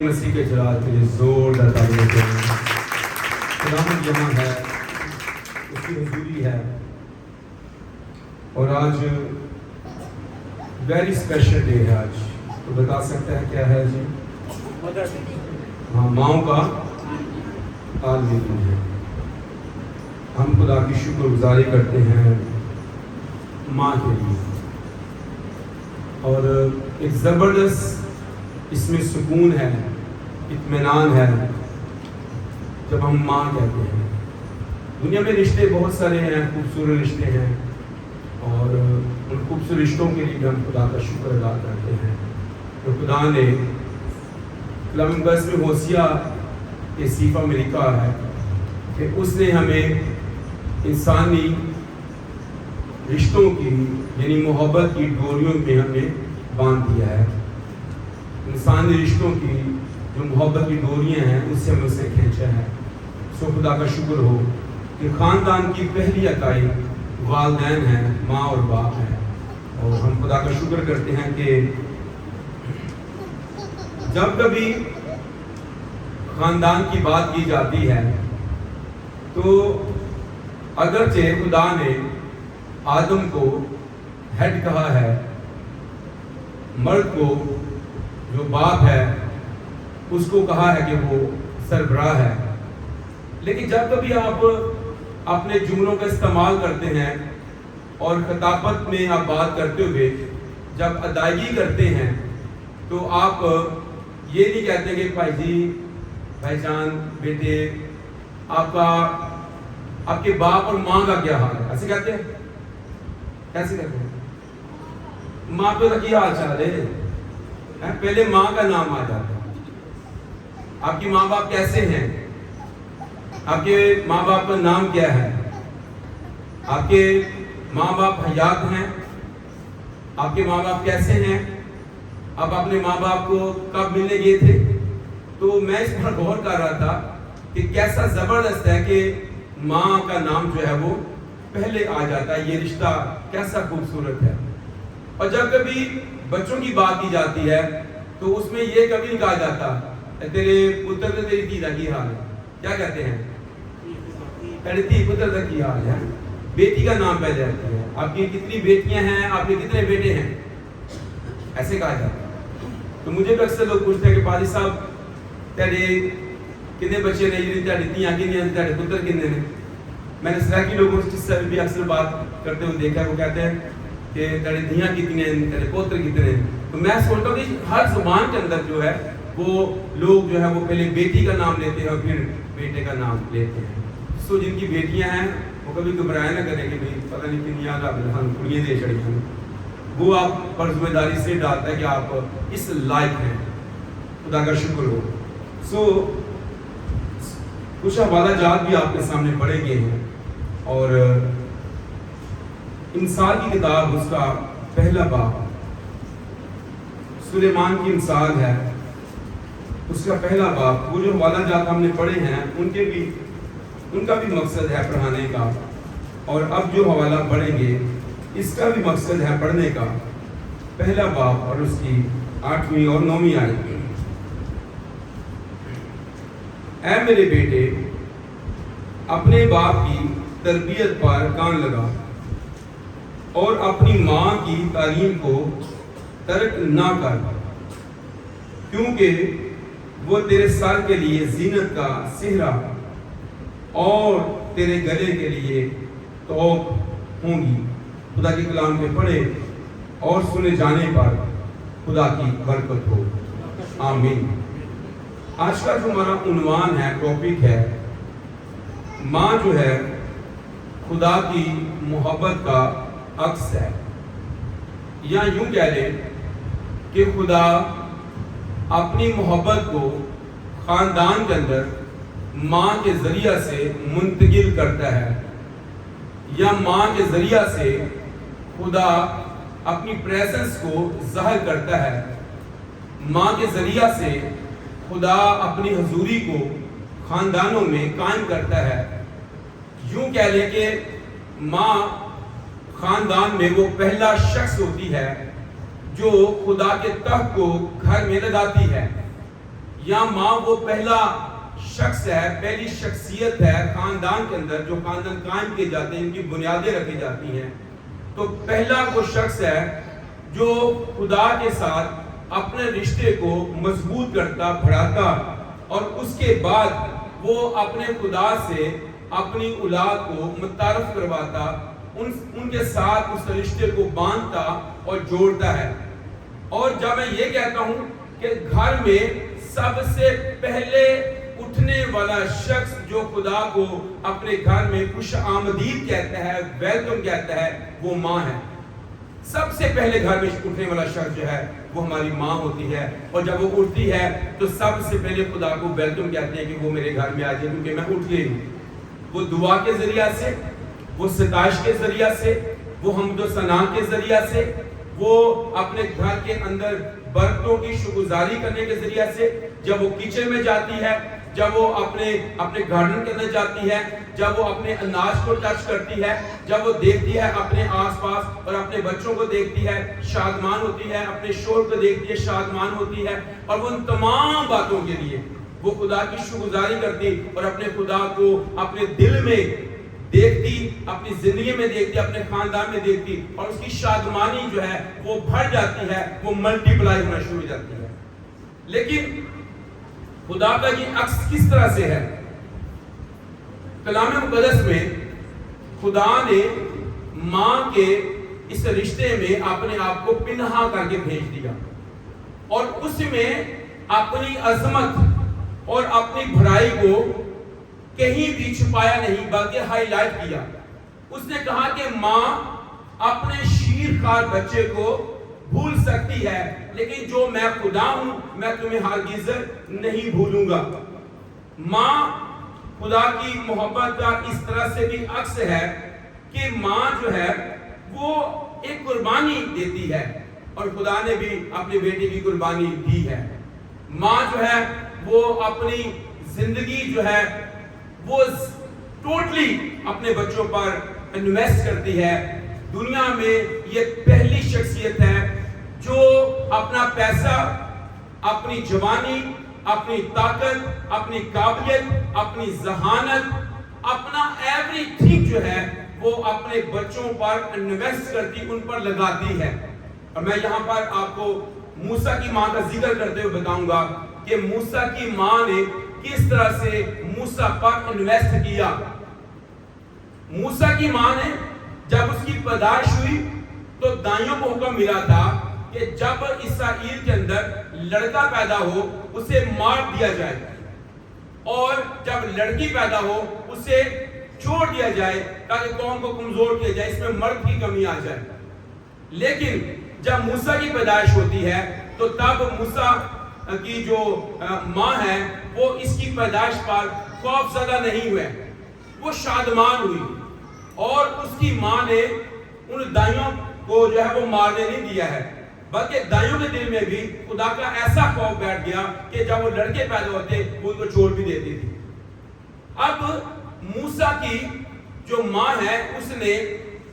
مسیح کے جلال کے لیے زوردار تعریف کرتے ہیں۔ خداوند یہاں ہے، اس کی حضوری ہے، اور آج ویری اسپیشل ڈے ہے۔ آج تو بتا سکتا ہے کیا ہے جی؟ ہاں، ماؤں کا عالمی دن ہے۔ ہم خدا کی شکر گزاری کرتے ہیں ماں کے لیے، اور ایک زبردست اس میں سکون ہے، اطمینان ہے جب ہم ماں کہتے ہیں۔ دنیا میں رشتے بہت سارے ہیں، خوبصورت رشتے ہیں، اور ان خوبصورت رشتوں کے لیے ہم خدا کا شکر ادا کرتے ہیں تو خدا نے کلام مقدس میں ہوسیہ کے صحیفہ میں لکھا ہے کہ اس نے ہمیں انسانی رشتوں کی یعنی محبت کی ڈوریوں میں ہمیں باندھ دیا ہے۔ انسانی رشتوں کی جو محبت کی ڈوریاں ہیں اس سے ہم اسے کھینچا ہے۔ سو خدا کا شکر ہو کہ خاندان کی پہلی اکائی والدین ہیں، ماں اور باپ ہیں، اور ہم خدا کا شکر کرتے ہیں کہ جب کبھی خاندان کی بات کی جاتی ہے تو اگرچہ خدا نے آدم کو ہیڈ کہا ہے، مرد کو جو باپ ہے اس کو کہا ہے کہ وہ سربراہ ہے، لیکن جب کبھی آپ اپنے جملوں کا استعمال کرتے ہیں اور خطابت میں آپ بات کرتے ہوئے جب ادائیگی کرتے ہیں تو آپ یہ نہیں کہتے کہ بھائی جی، بھائی جان، بیٹے، آپ کے باپ اور ماں کا کیا حال ہے، ایسے کہتے ہیں؟ کیسے کہتے ہیں؟ ماں پہ کی حال چال ہے، پہلے ماں کا نام آ جاتا ہے۔ آپ کی ماں باپ کیسے ہیں؟ آپ کے ماں باپ کا نام کیا ہے؟ آپ کے ماں باپ حیات ہیں؟ آپ کے ماں باپ کیسے ہیں؟ آپ اپنے ماں باپ کو کب ملنے گئے تھے؟ تو میں اس پر غور کر رہا تھا کہ کیسا زبردست ہے کہ ماں کا نام جو ہے وہ پہلے آ جاتا ہے۔ یہ رشتہ کیسا خوبصورت ہے۔ اور جب کبھی بچوں کی بات کی جاتی ہے تو اس میں یہ کبھی نہیں کہا جاتا تیرے پتر سے تیری دھی کا کی حال ہے، کیا کہتے ہیں؟ تیری دھی پتر کا کی حال ہے۔ بیٹی کا نام پہلے آتا ہے، آپ کی کتنی بیٹیاں ہیں، آپ کے کتنے بیٹے ہیں، ایسے کہا جاتا ہے۔ تو مجھے بھی اکثر لوگ پوچھتے ہیں کہ پادری صاحب تیرے کتنے بچے نے، یہ تیری دھیاں کتنی ہیں، تیرے پتر کتنے ہیں؟ میں نے سراکی لوگوں سے بھی اکثر بات کرتے ہوئے دیکھا، وہ کہتے ہیں کہ تیرے دھیاں کتنی ہیں، تیرے پوتر کتنے ہیں۔ تو میں سوچتا ہوں کہ ہر زبان کے اندر جو ہے وہ لوگ جو ہے وہ پہلے بیٹی کا نام لیتے ہیں اور پھر بیٹے کا نام لیتے ہیں۔ سو جن کی بیٹیاں ہیں وہ کبھی گھبرائے نہ کریں کہ بھئی پتہ نہیں کتنی یاد آپ ہم کڑیاں دے چڑی ہیں، وہ آپ پر ذمہ داری سے ڈالتا ہے کہ آپ اس لائق ہیں۔ خدا کا شکر ہو۔ سو کچھ حوالہ جات بھی آپ کے سامنے پڑھے گئے ہیں، اور انسان کی کتاب اس کا پہلا باب سلیمان کی مثال ہے، اس کا پہلا باب۔ وہ جو حوالہ جات ہم نے پڑھے ہیں ان کا بھی مقصد ہے پڑھانے کا، اور اب جو حوالہ پڑھیں گے اس کا بھی مقصد ہے پڑھنے کا۔ پہلا باب اور اس کی 8ویں اور 9ویں آیت۔ اے میرے بیٹے، اپنے باپ کی تربیت پر کان لگا اور اپنی ماں کی تعلیم کو ترک نہ کر، کیونکہ وہ تیرے سر کے لیے زینت کا سہرا اور تیرے گلے کے لیے توق ہوں گی۔ خدا کے کلام کے پڑھے اور سنے جانے پر خدا کی برکت ہو، آمین۔ آج کا جو ہمارا عنوان ہے، ٹاپک ہے، ماں جو ہے خدا کی محبت کا عکس ہے، یا یوں کہہ لیں کہ خدا اپنی محبت کو خاندان کے اندر ماں کے ذریعہ سے منتقل کرتا ہے، یا ماں کے ذریعہ سے خدا اپنی پریزنس کو ظاہر کرتا ہے۔ ماں کے ذریعہ سے خدا اپنی حضوری کو خاندانوں میں قائم کرتا ہے۔ یوں کہہ لیں کہ ماں خاندان میں وہ پہلا شخص ہوتی ہے جو خدا کے تخت کو گھر میں لگاتی ہے، یا ماں وہ پہلا شخص ہے، پہلی شخصیت ہے خاندان کے اندر، جو خاندان قائم کیے جاتے ہیں، ان کی بنیادیں رکھی جاتی ہیں، تو پہلا وہ شخص ہے جو خدا کے ساتھ اپنے رشتے کو مضبوط کرتا، بڑھاتا، اور اس کے بعد وہ اپنے خدا سے اپنی اولاد کو متعارف کرواتا، ان کے ساتھ اس رشتے کو باندھتا اور جوڑتا ہے۔ اور جب میں یہ کہتا ہوں کہ گھر میں سب سے پہلے اٹھنے والا شخص جو خدا کو اپنے گھر میں خوش آمدید کہتا ہے، ویلکم کہتا ہے، وہ ماں ہے۔ سب سے پہلے گھر میں اٹھنے والا شخص جو ہے وہ ہماری ماں ہوتی ہے، اور جب وہ اٹھتی ہے تو سب سے پہلے خدا کو ویلکم کہتے ہیں کہ وہ میرے گھر میں آ جائے، کیونکہ میں اٹھ گئی ہوں۔ وہ دعا کے ذریعہ سے، وہ ستائش کے ذریعہ سے، وہ حمد و ثنا کے ذریعہ سے، وہ اپنے گھر کے اندر برتنوں کی شکرگزاری کرنے کے ذریعہ سے، جب وہ کچن میں جاتی ہے، جب وہ اپنے گارڈن کے اندر جاتی ہے، جب وہ اپنے اناج کو ٹچ کرتی ہے، جب وہ دیکھتی ہے اپنے آس پاس اور اپنے بچوں کو دیکھتی ہے، شادمان ہوتی ہے، اپنے شوہر کو دیکھتی ہے، شادمان ہوتی ہے، اور وہ ان تمام باتوں کے لیے وہ خدا کی شکرگزاری کرتی اور اپنے خدا کو اپنے دل میں دیکھتی، اپنی زندگی میں دیکھتی، اپنے خاندان میں دیکھتی، اور اس کی شادمانی جو ہے وہ بڑھ جاتی ہے، وہ ملٹی پلائی ہونا شروع ہو جاتی ہے۔ لیکن خدا کا یہ عکس کس طرح سے ہے؟ کلام مقدس میں خدا نے ماں کے اس رشتے میں اپنے آپ کو پنہا کر کے بھیج دیا، اور اس میں اپنی عظمت اور اپنی بڑائی کو کہیں بھی چھپایا نہیں، بلکہ ہائی لائٹ کیا۔ اس نے کہا کہ ماں اپنے شیرخوار بچے کو بھول سکتی ہے، لیکن جو میں خدا ہوں میں تمہیں ہرگز نہیں بھولوں گا۔ ماں خدا کی محبت کا اس طرح سے بھی عکس ہے کہ ماں جو ہے وہ ایک قربانی دیتی ہے، اور خدا نے بھی اپنی بیٹی کی قربانی دی ہے۔ ماں جو ہے وہ اپنی زندگی جو ہے وہ ٹوٹلی اپنے بچوں پر انویسٹ کرتی ہے۔ دنیا میں یہ پہلی شخصیت ہے جو اپنا پیسہ، اپنی جوانی، اپنی طاقت، اپنی قابلیت، اپنی ذہانت، اپنا ایوری تھنگ جو ہے وہ اپنے بچوں پر انویسٹ کرتی، ان پر لگاتی ہے۔ اور میں یہاں پر آپ کو موسیٰ کی ماں کا ذکر کرتے ہوئے بتاؤں گا کہ موسیٰ کی ماں نے کس طرح سے موسیٰ پر انویسٹ کیا۔ موسیٰ کی ماں نے جب اس کی پیدائش ہوئی تو دائیوں کو حکم ملا تھا کہ جب اسرائیل کے اندر لڑکا پیدا ہو اسے مار دیا جائے، اور جب لڑکی پیدا ہو اسے چھوڑ دیا جائے تاکہ قوم کو کمزور کیا جائے، اس میں مرد کی کمی آ جائے۔ لیکن جب موسیٰ کی پیدائش ہوتی ہے تو تب موسیٰ کی جو ماں ہے وہ اس کی پیدائش پر خوف زدہ نہیں ہوئے، وہ شادمان ہوئی، اور اس کی ماں نے ان دائیوں کو جو ہے وہ مارنے نہیں دیا ہے، بلکہ دائیوں کے دل میں بھی خدا کا ایسا خوف بیٹھ گیا کہ جب وہ لڑکے پیدا ہوتے وہ ان کو چھوڑ بھی دیتی تھی۔ اب موسیٰ کی جو ماں ہے اس نے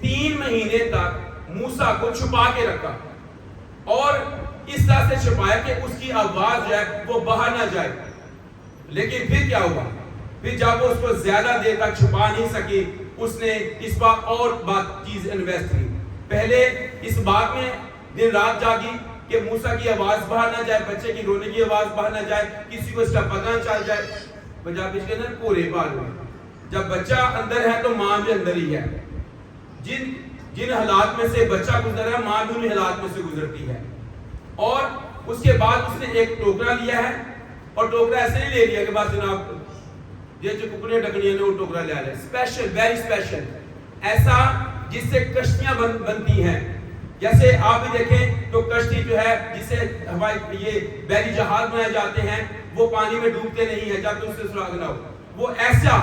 3 مہینے تک موسیٰ کو چھپا کے رکھا، اور اس طرح سے چھپایا کہ اس کی آواز جو ہے وہ باہر نہ جائے۔ لیکن پھر کیا ہوا؟ پھر جب وہ اس کو زیادہ دیر تک چھپا نہیں سکی، اس نے اس پر اور چیز انویسٹ کی۔ پہلے اس بات میں دن رات جاگی کہ موسیٰ کی آواز باہر نہ جائے، بچے کی رونے کی آواز باہر نہ جائے، کسی کو اس کا پتہ نہ چل جائے۔ پنجابی کے اندر پورے بال ہوئے، جب بچہ اندر ہے تو ماں بھی اندر ہی ہے۔ جن حالات میں سے بچہ گزر ہے ماں بھی ان حالات میں سے گزرتی ہے۔ اور اس کے بعد اس نے ایک ٹوکرا لیا ہے، اور ٹوکرا ایسے نہیں لے لیا کہ بس جناب یہ جو ککڑیاں ڈکڑیاں نے وہ ٹوکرا لے لیا، اسپیشل، ویری اسپیشل، ایسا جس سے کشتیاں بنتی ہیں۔ جیسے آپ بھی دیکھیں تو کشتی جو ہے جسے یہ بحری جہاز بنائے جاتے ہیں وہ پانی میں ڈوبتے نہیں ہیں جب تک اس سے سراغ نہ ہو، وہ ایسا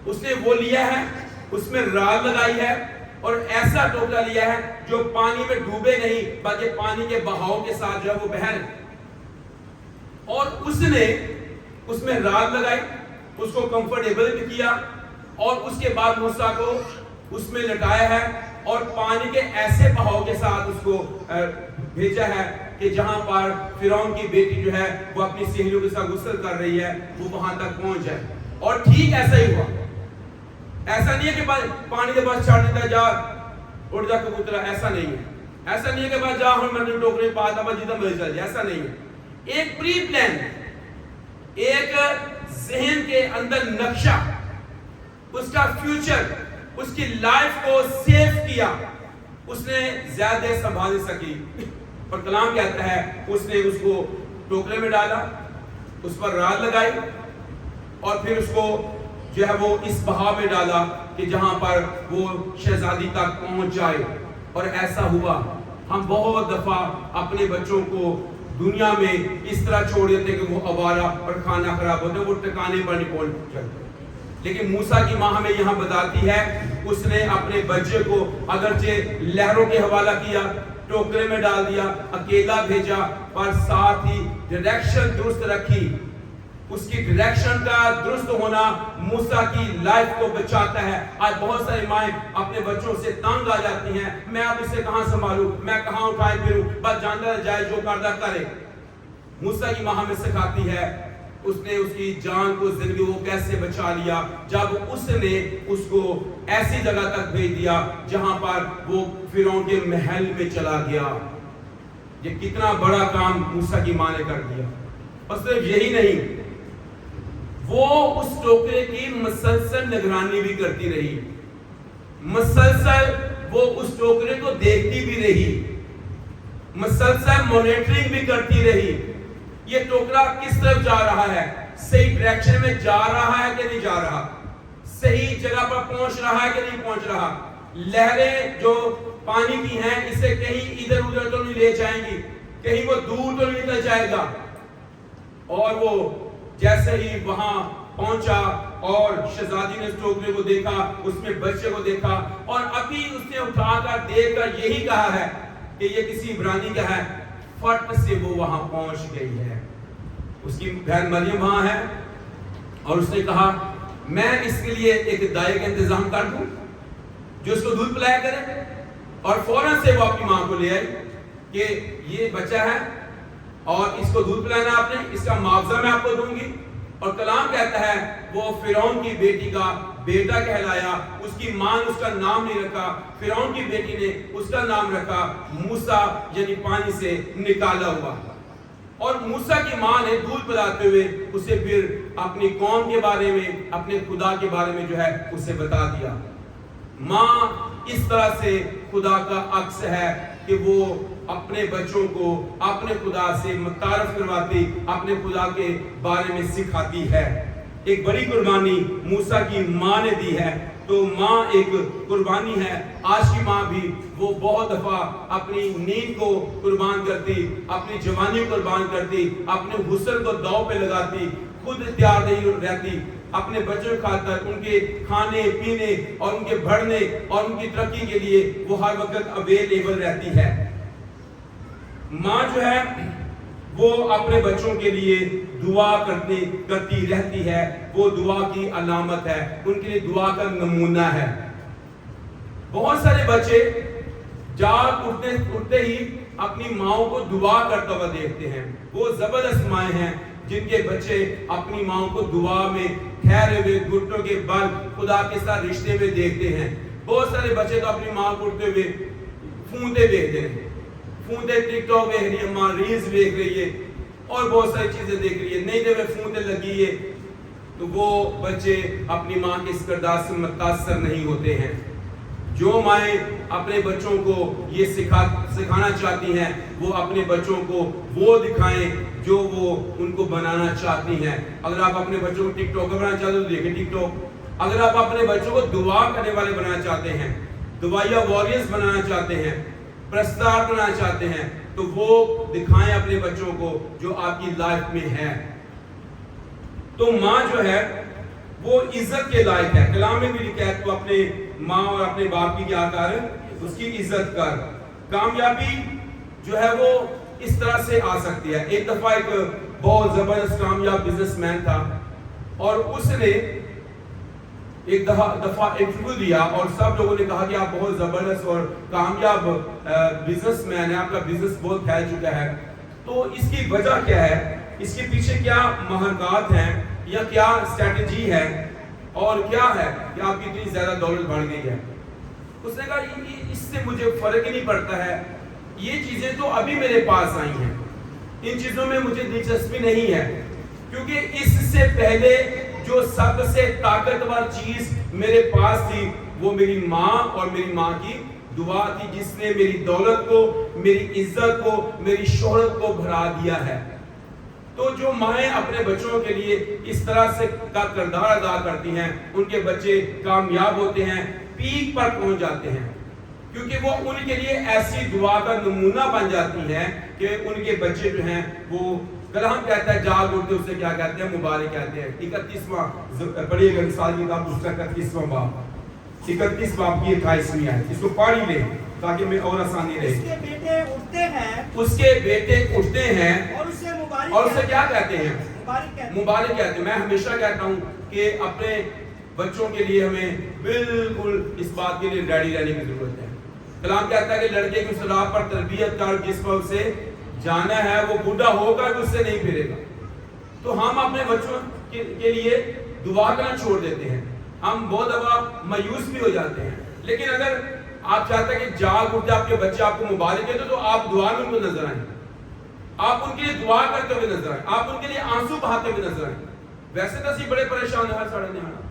اس نے وہ لیا ہے، اس میں رال لگائی ہے، اور ایسا ٹوکرا لیا ہے جو پانی میں ڈوبے نہیں بلکہ پانی کے بہاؤ کے ساتھ جو ہے وہ بہہ، اور اس نے اس میں رال لگائی، اس کو کمفرٹیبل بھی کیا، اور اس کے بعد موسیٰ کو اس میں لٹایا ہے، اور پانی کے ایسے بہاؤ کے ساتھ اس کو بھیجا ہے کہ جہاں پر فرعون کی بیٹی جو ہے وہ اپنی سہیلیوں کے ساتھ غسل کر رہی ہے وہ وہاں تک پہنچ جائے. اور ٹھیک ایسا ہی ہوا. ایسا نہیں ہے کہ پانی کے پاس چھاڑ دیتا جا اڑ جا کبوترا, ایسا نہیں ہے. ایسا نہیں ہے کہ بس جا ہم نے ٹوکرے پا تھا بس جیتا مل جائے, ایسا نہیں ہے. ایک پری پلان, ایک ذہن کے اندر نقشہ, اس کا فیوچر, اس کی لائف کو سیو کیا, اس نے زیادہ سنبھال سکی. اور کلام کہتا ہے اس نے اس کو ٹوکرے میں ڈالا, اس پر رات لگائی اور پھر اس کو جو ہے وہ اس بہا میں ڈالا کہ جہاں پر وہ شہزادی تک پہنچ جائے. اور ایسا ہوا. ہم بہت دفعہ اپنے بچوں کو دنیا میں اس طرح چھوڑ دیتے ہیں کہ وہ آوارہ اور کھانا خراب ہوتے ہیں, وہ ٹھکانے پر نہیں پہنچ جاتے. لیکن موسیٰ کی ماں ہمیں یہاں بتاتی ہے اس نے اپنے بچے کو اگرچہ لہروں کے حوالہ کیا, ٹوکرے میں ڈال دیا, اکیلا بھیجا, پر ساتھ ہی ڈائریکشن درست رکھی. اس کی ڈائریکشن کا درست ہونا موسیٰ کی لائف کو بچاتا ہے. آج بہت ساری مائیں اپنے بچوں سے تنگ آ جاتی ہیں, میں اب اسے کہاں سنبھالوں, میں کہاں اٹھائے پھروں, بس جاندہ جائے جو کردہ کرے. موسیٰ کی ماں ہمیں سکھاتی ہے اس نے اس کی جان کو, زندگی کو کیسے بچا لیا جب اس نے اس کو ایسی جگہ تک بھیج دیا جہاں پر وہ فرعون کے محل میں چلا گیا. یہ کتنا بڑا کام موسیٰ کی ماں نے کر دیا. اور صرف یہی نہیں, وہ اس ٹوکرے کی مسلسل نگرانی بھی کرتی رہی, مسلسل وہ اس ٹوکرے کو دیکھتی بھی رہی, مسلسل مانیٹرنگ بھی کرتی رہی. یہ ٹوکرا کس طرف جا رہا ہے, صحیح ڈائریکشن میں جا رہا ہے کہ نہیں جا رہا, صحیح جگہ پر پہنچ رہا ہے کہ نہیں پہنچ رہا. لہریں جو پانی کی ہیں اسے کہیں ادھر ادھر تو نہیں لے جائیں گی, کہیں وہ دور تو نہیں نکل جائے گا. اور وہ جیسے ہی وہاں پہنچا اور شہزادی نے اس ٹوکرے کو دیکھا, اس میں بچے کو دیکھا, اور ابھی اس نے اٹھا کر دیکھ کر یہی کہا ہے کہ یہ کسی عبرانی کا ہے, فٹ سے وہ وہاں پہنچ گئی ہے. اس کی بہن مریم وہاں ہے اور اس نے کہا میں اس کے لیے ایک دائیں کا انتظام کر دوں جو اس کو دودھ پلایا کرے. اور فوراً سے وہ اپنی ماں کو لے آئی کہ یہ بچہ ہے اور اس کو دودھ پلانا آپ نے, اس کا معاوضہ میں آپ کو دوں گی. اور کلام کہتا ہے وہ فرعون کی بیٹی کا بیٹا کہلایا. اس کی ماں نے اس کا نام نہیں رکھا, فرعون کی بیٹی نے اس کا نام رکھا موسیٰ, یعنی پانی سے نکالا ہوا. اور موسیٰ کی ماں نے دودھ پلاتے ہوئے اسے پھر اپنی قوم کے بارے میں, اپنے خدا کے بارے میں جو ہے اسے بتا دیا. ماں اس طرح سے خدا کا عکس ہے کہ وہ اپنے بچوں کو اپنے خدا سے متعارف کرواتی, اپنے خدا کے بارے میں سکھاتی ہے. ایک بڑی قربانی موسیٰ کی ماں نے دی ہے. تو ماں ایک قربانی ہے. آج کی ماں بھی وہ بہت دفعہ اپنی نیند کو قربان کرتی, اپنی جوانی کو قربان کرتی, اپنے حسن کو داؤ پہ لگاتی, خود تیار نہیں رہتی, اپنے بچوں کی خاطر ان کے کھانے پینے اور ان کے بڑھنے اور ان کی ترقی کے لیے وہ ہر وقت اویلیبل رہتی ہے. ماں جو ہے وہ اپنے بچوں کے لیے دعا کرتی رہتی ہے. وہ دعا کی علامت ہے, ان کے لیے دعا کا نمونہ ہے. بہت سارے بچے جاگ اٹھتے ہی اپنی ماؤں کو دعا کرتا ہوا دیکھتے ہیں. وہ زبردست مائیں ہیں جن کے بچے اپنی ماؤں کو دعا میں ٹھہرے ہوئے گھٹنوں کے بل خدا کے ساتھ رشتے میں دیکھتے ہیں. بہت سارے بچے تو اپنی ماں کو اٹھتے ہوئے فونتے دیکھتے ہیں, فونتے ٹک ٹاک دیکھ رہی ہے, ماں ریلز دیکھ رہی ہے اور بہت ساری چیزیں دیکھ رہی ہے, نہیں دے فونتے لگی ہے. تو وہ بچے اپنی ماں کے اس کردار سے متاثر نہیں ہوتے ہیں. جو مائیں اپنے بچوں کو یہ سکھانا چاہتی ہیں وہ اپنے بچوں کو وہ دکھائیں جو وہ ان کو بنانا چاہتی ہیں. اگر آپ اپنے بچوں کو ٹک ٹاک بنانا چاہتے ہو تو دیکھیں ٹک ٹاک. اگر آپ اپنے بچوں کو دعا کرنے والے بنانا چاہتے ہیں, دعائیا وارئرز بنانا چاہتے ہیں, پرستار بنانا چاہتے ہیں, تو وہ دکھائیں اپنے بچوں کو جو آپ کی لائف میں ہے. تو ماں جو ہے وہ عزت کے لائق ہے. کلام میں بھی لکھا ہے تو اپنے ماں اور اپنے باپ کی کیا کر, اس کی عزت کر. کامیابی جو ہے وہ اس طرح سے آ سکتی ہے. ایک دفعہ ایک بہت زبردست کامیاب بزنس مین تھا اور اس نے ایک دفعہ انٹرویو دیا اور سب لوگوں نے کہا کہ آپ بہت زبردست اور کامیاب بزنس مین ہیں، آپ کا بزنس بہت پھیل چکا ہے، تو اس کی وجہ کیا ہے، اس کے پیچھے کیا مہارت ہیں یا کیا اسٹریٹجی ہے اور کیا ہے کہ آپ کی اتنی زیادہ دولت بڑھ گئی ہے؟ اس نے کہا اس سے مجھے فرق ہی نہیں پڑتا ہے، یہ چیزیں تو ابھی میرے پاس آئی ہیں، ان چیزوں میں مجھے دلچسپی نہیں ہے، کیونکہ اس سے پہلے جو سب سے طاقتور چیز میرے پاس تھی وہ میری ماں اور میری ماں کی دعا تھی، جس نے میری دولت کو، میری عزت کو، میری شہرت کو بڑھا دیا ہے۔ تو جو مائیں اپنے بچوں کے لیے اس طرح سے کا کردار ادا کرتی ہیں، ان کے بچے کامیاب ہوتے ہیں، پیک پر پہنچ جاتے ہیں، کیونکہ وہ ان کے لیے ایسی دعا کا نمونہ بن جاتی ہیں کہ ان کے بچے جو ہیں وہ کلام کہتا ہے جاگ اٹھتے، اسے کیا کہتے ہیں؟ مبارک کہتے ہیں۔ 31واں پڑھیے گا مثال کی کتاب اس کا 31واں باب، 31 باب کی 28ویں آیت، اس کو پڑھ ہی لیں تاکہ میں اور آسانی رہے۔ اس کے بیٹے اٹھتے ہیں، اس کے بیٹے اٹھتے ہیں اور اسے مبارک، اور اسے کیا کہتے ہیں؟ مبارک کہتے ہیں۔ میں ہمیشہ کہتا ہوں کہ اپنے بچوں کے لیے ہمیں بالکل اس بات کے لیے ریڈی رہنے کی ضرورت ہے۔ کلام کہتا ہے کہ لڑکے کی صلاح پر تربیت کر، جس پر اسے جانا ہے وہ بوڑھا ہوگا بھی اس سے نہیں پھرے گا۔ تو ہم اپنے بچوں کے لیے دعا کرنا چھوڑ دیتے ہیں، ہم بہت دفعہ مایوس بھی ہو جاتے ہیں، لیکن اگر آپ چاہتے ہیں کہ جاگ اٹھتے آپ کے بچے آپ کو مبارک کہتے تو آپ دعا میں ان کو نظر آئیں، آپ ان کے لیے دعا کرتے ہوئے نظر آئیں، آپ ان کے لیے آنسو بہاتے ہوئے نظر آئیں۔ ویسے تو اسی بڑے پریشان ہیں، ساڑا نہیں آنا،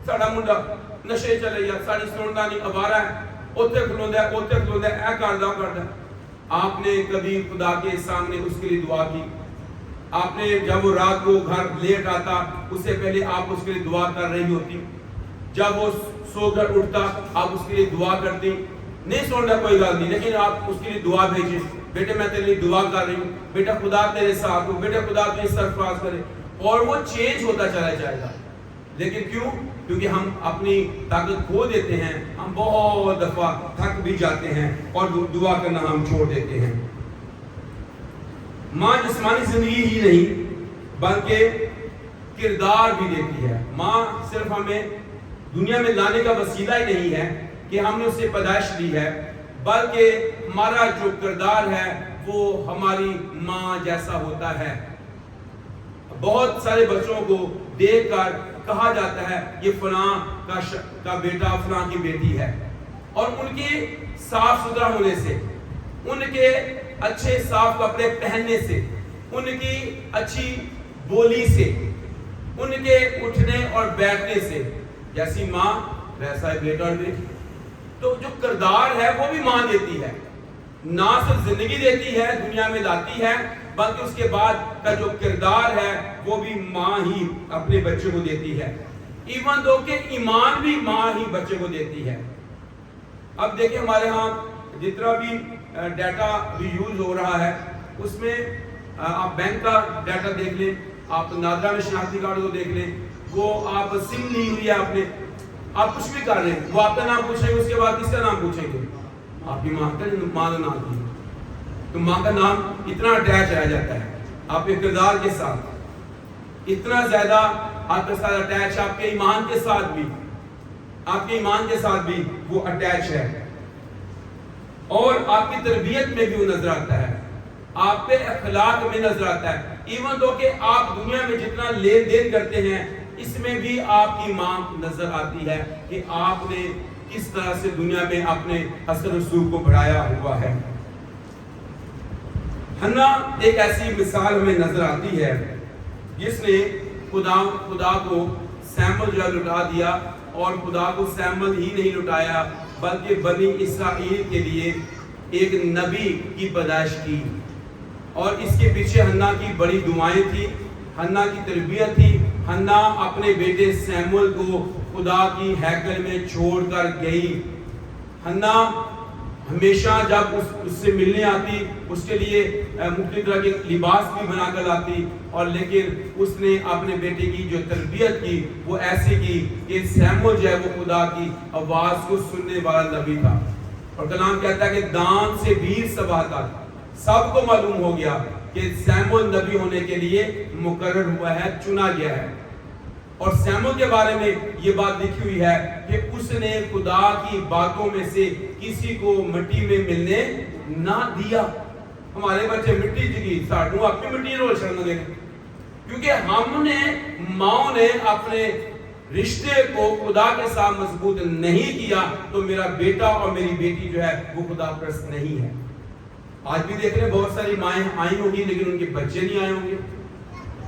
ساڑا منڈا نشے چلے گیا، ساڑی سننا نہیں، آوارہ ہے، اوتے کھلوندہ ہے، اے کردہ۔ آپ نے کبھی خدا کے سامنے اس کے لیے دعا کی؟ آپ نے جب وہ رات کو گھر لیٹ آتا اس سے پہلے آپ اس کے لیے دعا کر رہی ہوتی؟ جب وہ سو کر اٹھتا آپ اس کے لیے دعا کرتی؟ نہیں سونا کوئی گل نہیں، لیکن آپ اس کے لیے دعا بھیجیں، بیٹے میں تیرے لیے دعا کر رہی ہوں، بیٹا خدا تیرے ساتھ ہو، بیٹا خدا تجھے سرفراز کرے، اور وہ چینج ہوتا چلا جائے گا۔ لیکن کیوں؟ کیونکہ ہم اپنی طاقت کھو دیتے ہیں، ہم بہت دفعہ تھک بھی جاتے ہیں اور دعا کرنا ہم چھوڑ دیتے ہیں۔ ماں جسمانی زندگی ہی نہیں بلکہ کردار بھی دیتی ہے۔ ماں صرف ہمیں دنیا میں لانے کا وسیلہ ہی نہیں ہے کہ ہم نے اسے پیدائش دی ہے، بلکہ ہمارا جو کردار ہے وہ ہماری ماں جیسا ہوتا ہے۔ بہت سارے بچوں کو دیکھ کر کہا جاتا ہے یہ فلاں کا بیٹا فلاں کی بیٹی ہے، اور ان کے صاف ستھرا ہونے سے، ان کے اچھے صاف کپڑے پہننے سے، ان کی اچھی بولی سے، ان کے اٹھنے اور بیٹھنے سے، جیسی ماں ویسا ہے بیٹا اور بیٹی۔ تو جو کردار ہے وہ بھی ماں دیتی ہے، نہ صرف زندگی دیتی ہے، دنیا میں لاتی ہے، بلکہ اس کے بعد کا جو کردار ہے وہ بھی ماں ہی اپنے بچے کو دیتی ہے، ایون دو کہ ایمان بھی ماں ہی بچے کو دیتی ہے۔ اب دیکھیں ہمارے ہاں جتنا بھی ڈیٹا بھی یوز ہو رہا ہے، اس میں آپ بینک کا ڈیٹا دیکھ لیں، آپ نادرا میں شناختی کارڈ کو دیکھ لیں، وہ آپ سم لی ہوئی ہے آپ نے، آپ کچھ بھی کر رہے ہیں، وہ آپ کا نام پوچھیں گے، اس کے بعد کس کا نام پوچھیں گے؟ آپ کی ماں کا نام دی، تو ماں کا نام اتنا اٹیچ رہ جاتا ہے آپ کے کردار کے ساتھ، اتنا زیادہ آپ کے ساتھ اٹیچ، آپ کے ایمان کے ساتھ بھی، آپ کے ایمان کے ساتھ بھی وہ اٹیچ ہے، اور آپ کی تربیت میں بھی وہ نظر آتا ہے، آپ پہ اخلاق میں نظر آتا ہے، ایون تو کہ آپ دنیا میں جتنا لین دین کرتے ہیں اس میں بھی آپ کی ماں نظر آتی ہے کہ آپ نے کس طرح سے دنیا میں اپنے حسن و سلوک کو بڑھایا ہوا ہے۔ حنا ایک ایسی مثال ہمیں نظر آتی ہے جس نے خدا کو سیمل جو لٹا دیا، اور خدا کو سیمل ہی نہیں لٹایا بلکہ بنی اسرائیل کے لیے ایک نبی کی پیدائش کی، اور اس کے پیچھے حنا کی بڑی دعائیں تھی، حنا کی تربیت تھی۔ حنا اپنے بیٹے سیمول کو خدا کی ہیکل میں چھوڑ کر گئی۔ حنا ہمیشہ جب اس سے ملنے آتی اس کے لیے مختلف طرح کے لباس بھی بنا کر لاتی، اور لیکن اس نے اپنے بیٹے کی جو تربیت کی وہ ایسی کی کہ سیمول جو ہے وہ خدا کی آواز کو سننے والا نبی تھا، اور کلام کہتا ہے کہ دان سے بیر سبا تک سب کو معلوم ہو گیا کہ سیمول نبی ہونے کے لیے مقرر ہوا ہے، چنا گیا ہے۔ اور سیمول کے بارے میں یہ بات لکھی ہوئی ہے کہ اس نے خدا کی باتوں میں سے کسی کو مٹی میں ملنے نہ دیا. ہمارے بچے مٹی جگی ساڑھوں اپنی مٹی رول شرم دے کیونکہ ہم نے ماں نے اپنے رشتے کو خدا کے ساتھ مضبوط نہیں کیا تو میرا بیٹا اور میری بیٹی جو ہے وہ خدا پرست نہیں ہے. آج بھی دیکھ رہے بہت ساری مائیں آئی ہوں گی لیکن ان کے بچے نہیں آئے ہوں گے.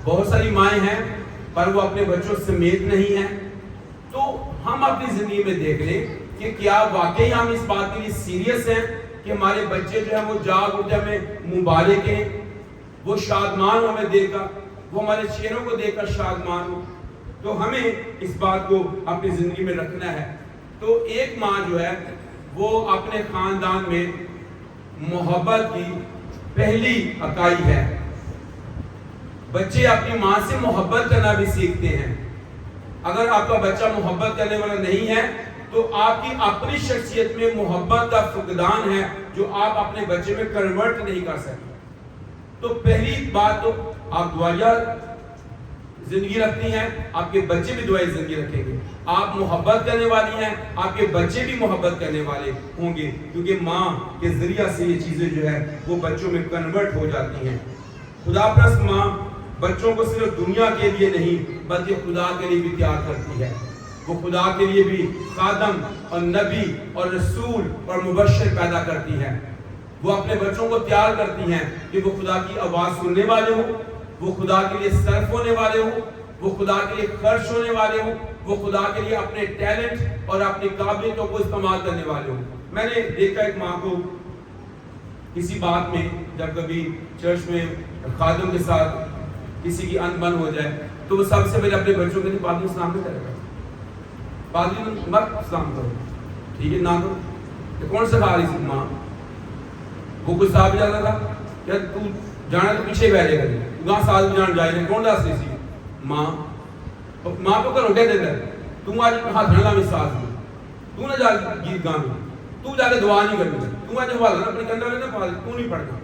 بہت ساری مائیں ہیں پر وہ اپنے بچوں سمیت نہیں ہیں. تو ہم اپنی زندگی میں دیکھ لیں کہ کیا واقعی ہم اس بات کے لیے سیریس ہیں کہ ہمارے بچے جو ہیں وہ جاگ اٹھے ہمیں مبارک ہیں, وہ شادمان ہمیں دیکھ کر, وہ ہمارے چہروں کو دیکھ کر شادمان ہو. تو ہمیں اس بات کو اپنی زندگی میں رکھنا ہے. تو ایک ماں جو ہے وہ اپنے خاندان میں محبت کی پہلی اکائی ہے. بچے اپنی ماں سے محبت کرنا بھی سیکھتے ہیں. اگر آپ کا بچہ محبت کرنے والا نہیں ہے تو آپ کی اپنی شخصیت میں محبت کا فقدان ہے جو آپ اپنے بچے میں کنورٹ نہیں کر سکتے. تو پہلی بات تو آپ دعائیہ زندگی رکھتی ہیں, آپ کے بچے بھی دعائیں زندگی رکھیں گے. آپ محبت کرنے والی ہیں, آپ کے بچے بھی محبت کرنے والے ہوں گے کیونکہ ماں کے ذریعہ سے یہ چیزیں جو ہے وہ بچوں میں کنورٹ ہو جاتی ہیں. خدا پرست ماں بچوں کو صرف دنیا کے لیے نہیں بلکہ خدا کے لیے بھی تیار کرتی ہے. وہ خدا کے لیے بھی خادم اور نبی اور رسول اور مبشر پیدا کرتی ہے. وہ اپنے بچوں کو تیار کرتی ہیں کہ وہ خدا کی آواز سننے والے ہوں, وہ خدا کے لیے صرف ہونے والے ہوں, وہ خدا کے لیے خرچ ہونے والے ہوں, وہ خدا کے لیے اپنے ٹیلنٹ اور اپنی قابلیتوں کو استعمال کرنے والے ہوں. میں نے دیکھا ایک ماں کو کسی بات میں جب کبھی چرچ میں خادم کے ساتھ کسی کی ان بن ہو جائے تو وہ سب سے پہلے اپنے بچوں کے لیے پادری اسلام نہیں کرے گا. پادری مت اسلام کرو, ٹھیک ہے, نہ کرو. تو کون سکھا رہی تھی ماں؟ وہ کوئی صاحب جاتا تھا کیا تو جانا تو پیچھے بیٹھے گا, گاں سال جان جائے رہے کون دس رہی تھی ماں. ماں کو کرو کیا دیتا ہے تم آج ہاتھ رہنا میں ساتھ میں تو نہ جا گیت گانا, تو جا کے دعا نہیں کرنی, تو آج حوالہ اپنے کنڈا میں نہ پال, تو نہیں پڑھنا.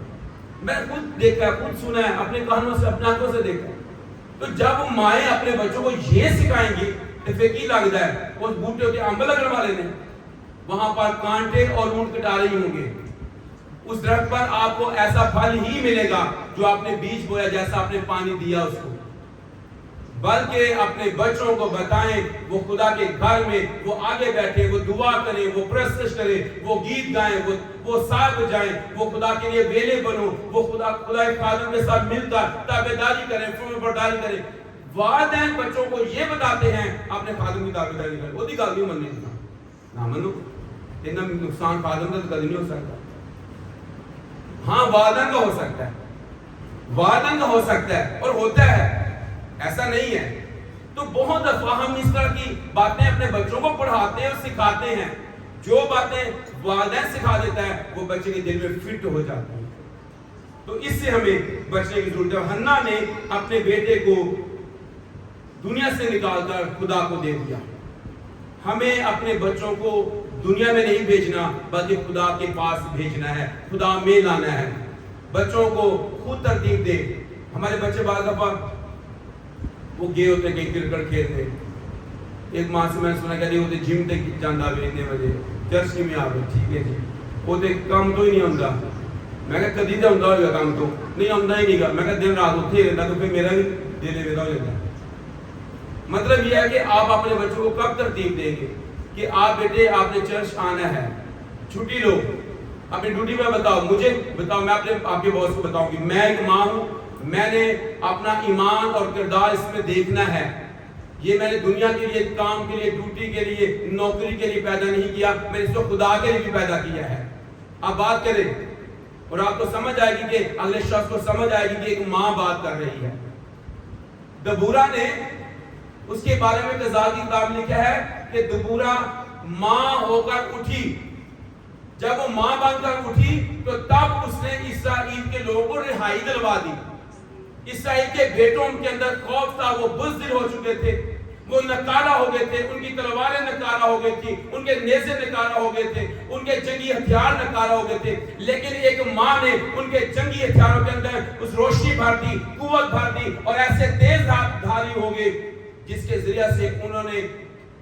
میں خود دیکھا ہے, خود سنا ہے, اپنے کانوں سے اپنے آنکھوں سے دیکھا ہے. تو جب مائیں اپنے بچوں کو یہ سکھائیں گی تو فقیر لگتا ہے اس بوٹے کے امب لگنے والے نے وہاں پر کانٹے اور اونٹ کٹارے ہی ہوں گے. اس درخت پر آپ کو ایسا پھل ہی ملے گا جو آپ نے بیج بویا, جیسا آپ نے پانی دیا اس کو. بلکہ اپنے بچوں کو بتائیں وہ خدا کے گھر میں وہ آگے بیٹھے, وہ دعا کریں, وہ پرستش کریں, وہ گیت گائیں, وہ ساز بجائیں, وہ خدا کے لیے ویلے بنو, وہ خدا کے خادم کے ساتھ مل کر تابعداری کریں, فرمانبرداری کریں. والدین بچوں کو یہ بتاتے ہیں اپنے خادم کی تابعداری کریں. وہ دی گل نہیں مننی نہ منو, اتنا نقصان خادم کا کبھی نہیں ہو سکتا. ہاں والدین کا ہو سکتا ہے, والدین کا ہو سکتا ہے اور ہوتا ہے, ایسا نہیں ہے. تو بہت دفعہ ہم اس طرح کی باتیں اپنے بچوں کو پڑھاتے ہیں اور سکھاتے ہیں. جو باتیں والدین سکھا دیتا ہے وہ بچے کے دل میں فٹ ہو جاتی ہیں. تو اس سے ہمیں بچنے کی ضرورت ہے. حنا نے اپنے بیٹے کو دنیا سے نکال کر خدا کو دے دیا. ہمیں اپنے بچوں کو دنیا میں نہیں بھیجنا بلکہ خدا کے پاس بھیجنا ہے, خدا میں لانا ہے. بچوں کو خود ترتیب دے. ہمارے بچے بعض دفعہ وہ گئے ہوتے ہیں کہ کرکٹ کھیلتے, ایک ماں سے میں نے سنا کہ ہوتے جم تے جانا بھی اتنے بجے چرچ میں آ گئے, ٹھیک ہے جی وہ کام تو ہی نہیں ہوتا. میں کہا کدی تو ہوتا ہوگا کام, تو نہیں ہوتا ہی نہیں گا. میں کہا دن رات اتنے ہی رہتا تو پھر میرا بھی دل ویدا ہو جاتا. مطلب یہ ہے کہ آپ اپنے بچوں کو کب ترتیب دیں گے کہ آپ بیٹے آپ نے چرچ آنا ہے, چھٹی لو, اپنی ڈیوٹی میں بتاؤ, مجھے بتاؤ, میں اپنے آپ کے باس کو بتاؤں گی میں ایک ماں ہوں, میں نے اپنا ایمان اور کردار اس میں دیکھنا ہے. یہ میں نے دنیا کے لیے, کام کے لیے, ڈیوٹی کے لیے, نوکری کے لیے پیدا نہیں کیا, میں نے اس کو خدا کے لیے بھی پیدا کیا ہے. آپ بات کریں اور آپ کو سمجھ آئے گی کہ اگلے شخص کو سمجھ آئے گی کہ ایک ماں بات کر رہی ہے. دبورہ نے اس کے بارے میں قضاء کی کتاب میں لکھا ہے کہ دبورہ ماں ہو کر اٹھی. جب وہ ماں بن کر اٹھی تو تب اس نے اسرائیل کے لوگوں کو رہائی دلوا دی. اسرائیل کے بیٹوں کے اندر خوف تھا, وہ بزدل ہو چکے تھے, وہ نکارہ ہو گئے تھے, ان کی تلواریں نکارہ ہو گئی تھی, ان کے نیزے نکارہ ہو گئے تھے, ان کے جنگی ہتھیار نکارہ ہو گئے تھے. لیکن ایک ماں نے ان کے جنگی ہتھیاروں کے اندر اس روشنی بھر دی, قوت بھر دی اور ایسے تیز دھاری ہو گئے جس کے ذریعے سے انہوں نے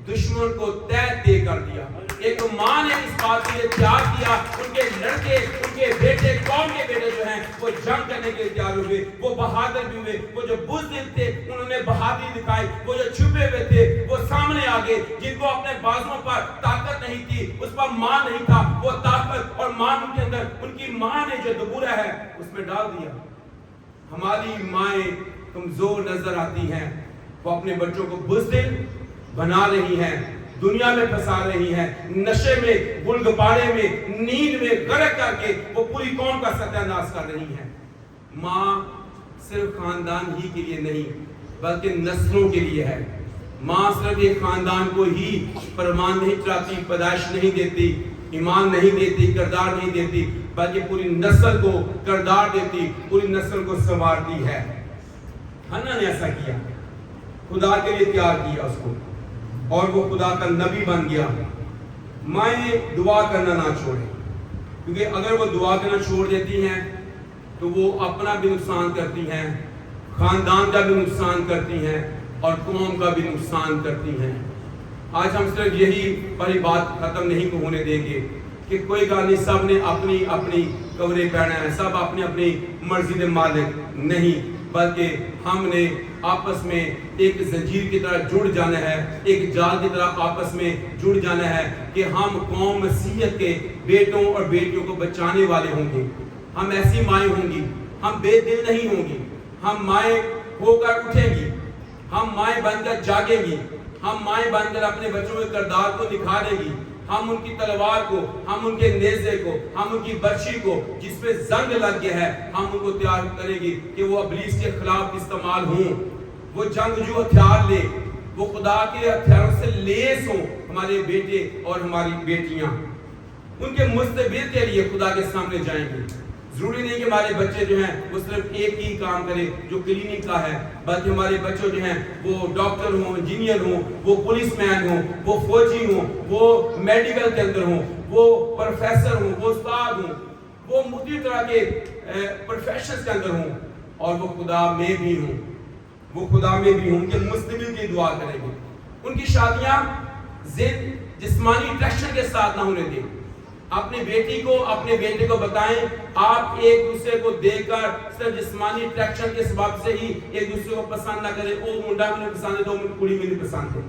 دشمن کو طے کر دیا. ایک ماں نے اس بات کے لیے تیار کیا, ان کے لڑکے, ان کے بیٹے, قوم کے بیٹے جو ہیں وہ جنگ کرنے کے لیے تیار ہوئے, وہ بہادر بھی ہوئے. وہ جو بزدل تھے انہوں نے بہادری دکھائی, وہ جو چھپے ہوئے تھے وہ سامنے آ گئے. جن کو اپنے بازوؤں پر طاقت نہیں تھی, اس پر ماں نہیں تھا, وہ طاقت اور مان ان کے اندر ان کی ماں نے جو دبورہ ہے اس میں ڈال دیا. ہماری مائیں کمزور نظر آتی ہیں, وہ اپنے بچوں کو بزدل بنا رہی ہیں, دنیا میں پھنسا رہی ہیں, نشے میں, گل گپارے میں, نیند میں غرق کر کے وہ پوری قوم کا ستیہ ناش کر رہی ہیں. ماں صرف خاندان ہی کے لیے نہیں بلکہ نسلوں کے لیے ہے. ماں صرف ایک خاندان کو ہی فرمان نہیں چلاتی, پیدائش نہیں دیتی, ایمان نہیں دیتی, کردار نہیں دیتی, بلکہ پوری نسل کو کردار دیتی, پوری نسل کو سنوارتی ہے. حنا نے ایسا کیا, خدا کے لیے تیار کیا اس کو, اور وہ خدا کا نبی بن گیا. مائیں دعا کرنا نہ چھوڑیں, کیونکہ اگر وہ دعا کرنا چھوڑ دیتی ہیں تو وہ اپنا بھی نقصان کرتی ہیں, خاندان کا بھی نقصان کرتی ہیں, اور قوم کا بھی نقصان کرتی ہیں. آج ہم صرف یہی بڑی بات ختم نہیں ہونے دیں گے کہ کوئی گال نہیں, سب نے اپنی اپنی کورے پہنا ہے, سب اپنی اپنی مرضی کے مالک نہیں, بلکہ ہم نے آپس میں ایک زنجیر کی طرح جڑ جانا ہے, ایک جال کی طرح آپس میں جڑ جانا ہے کہ ہم قوم مسیحیت کے بیٹوں اور بیٹیوں کو بچانے والے ہوں گے. ہم ایسی مائیں ہوں گی, ہم بے دل نہیں ہوں گی, ہم مائیں ہو کر اٹھیں گی, ہم مائیں بن کر جاگیں گی, ہم مائیں بن کر اپنے بچوں کے کردار کو نکھاریں گی. ہم ان کی تلوار کو, ہم ان کے نیزے کو, ہم ان کی برچھی کو جس پہ زنگ لگ گیا ہے, ہم ان کو تیار کریں گے کہ وہ ابلیس کے خلاف استعمال ہوں. وہ جنگجو ہتھیار لے, وہ خدا کے ہتھیاروں سے لیس ہوں ہمارے بیٹے اور ہماری بیٹیاں. ان کے مستقبل کے لیے خدا کے سامنے جائیں گے. ضروری نہیں کہ ہمارے بچے جو ہیں وہ صرف ایک ہی کام کریں جو کلینک کا ہے, بلکہ ہمارے بچے جو ہیں وہ ڈاکٹر ہوں, انجینئر ہوں, وہ پولیس مین ہوں, وہ فوجی ہوں, وہ میڈیکل کے اندر ہوں, وہ پروفیسر ہوں, وہ استاد ہوں, وہ مختلف طرح کے پروفیشنز کے اندر ہوں, اور وہ خدا میں بھی ہوں, وہ خدا میں بھی ہوں کہ مستقبل کی دعا کریں گے. ان کی شادیاں جسمانی اٹریکشن کے ساتھ نہ ہونے دیں. اپنی بیٹی کو, اپنے بیٹے کو بتائیں آپ ایک دوسرے کو دیکھ کر صرف جسمانی اٹریکشن کے سبب سے ہی ایک دوسرے کو پسند نہ کریں, او منڈا مجھے پسند ہے تو کڑی مجھے پسند ہے,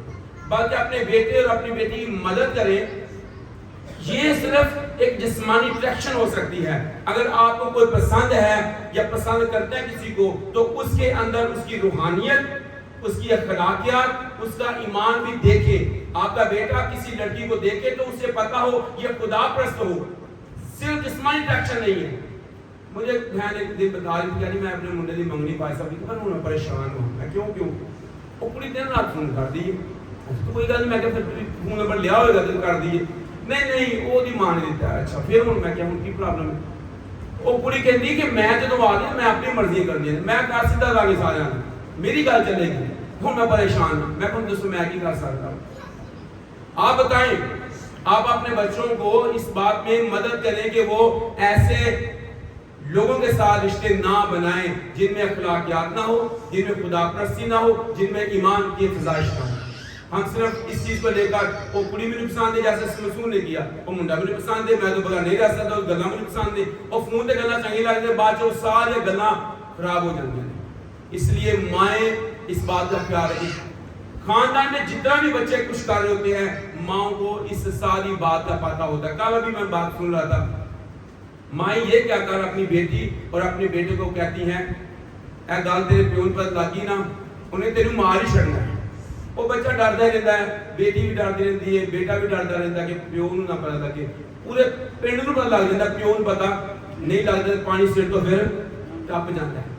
بلکہ اپنے بیٹے اور اپنی بیٹی کی مدد کریں. یہ صرف ایک جسمانی اٹریکشن ہو سکتی ہے. اگر آپ کو کوئی پسند ہے یا پسند کرتے ہیں کسی کو, تو اس کے اندر اس کی روحانیت, اس کی اخلاقیات, اس کا ایمان بھی دیکھیں. آپ کا بیٹا کسی لڑکی کو دیکھے تو اسے پتا ہو یہ خدا پرست ہو, صرف جسمانی اٹریکشن نہیں ہے. مجھے بہن ایک دن بتا رہی تھی کہ میں اپنے منڈے دی منگنی پائی صاحب کی تو میں پریشان ہوں. میں کیوں وہ پوری دن رات فون کر دی, تو کوئی گل نہیں, میں کہ پھر فون نمبر لیا ہوئے گا تو کر دیے, نہیں وہ دی مان دیتا ہے. اچھا پھر ہوں میں کیا ہوں کی پرابلم ہے. وہ پوری کہتی کہ میں جدو آ گئی میں اپنی مرضی کرنی ہے, میں کر سیدھا لاگے سارا میری گل چلے گی. ہوں میں پریشان ہوں, میں کہوں دوستوں میں کی کر سکتا ہوں. آپ بتائیں, آپ اپنے بچوں کو اس بات میں مدد کریں کہ وہ ایسے لوگوں کے ساتھ رشتے نہ بنائیں جن میں اخلاقیات نہ ہو, جن میں خدا پرستی نہ ہو, جن میں ایمان کی افزائش نہ ہو. ہم صرف اس چیز کو لے کر وہ کڑی مجھے پسند ہے جیسے مسعود نے کیا, وہ منڈا مجھے پسند ہے, میں تو بغیر نہیں رہ سکتا, گلا مجھے پسند ہے, اور فون تے گلا چنگی لگتی ہے, بعد چ سارے گلا خراب ہو جاتی ہیں. اس لیے مائیں اس بات کا خیال رکھیں. خاندان میں جتنا بھی بچے کچھ کر رہے ہوتے ہیں, ماں کو اس ساری بات کا پتہ ہوتا ہے. کل ابھی میں بات سن رہا تھا, مائیں یہ کیا کر اپنی بیٹی اور اپنے بیٹے کو کہتی ہیں اے گل تیرے پیون پر لگی نا, انہیں تیرے مار ہی چھڑنا ہے. وہ بچہ ڈرتا رہتا ہے, بیٹی بھی ڈرتی رہتی ہے, بیٹا بھی ڈرتا رہتا ہے کہ پیو نہ پتا لگے. پورے پنڈ نوں پتا لگ جاتا ہے, پیو نوں پتا نہیں لگتا, پانی سر تو پھر ٹپ جاتا ہے.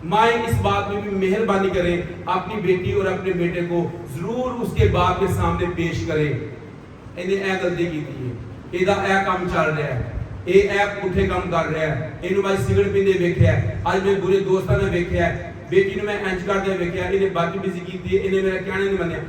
مائیں اس بات میں بھی مہربانی کریں, اپنی بیٹی اور اپنے بیٹے کو ضرور اس کے باپ کے سامنے پیش کریں. انہیں اے غلطی کی تھی, یہ اے کام چل رہا ہے, اے پٹھے کام کر رہا ہے, انہوں میں سگرٹ پیندے ویکھیا ہے, اج میں برے دوستاں نے ویکھیا ہے, بیٹی نے میں انج کر دے ویکھیا, انہیں باقی بزی کی تھی, انہیں میرا کہنے نہیں منیا.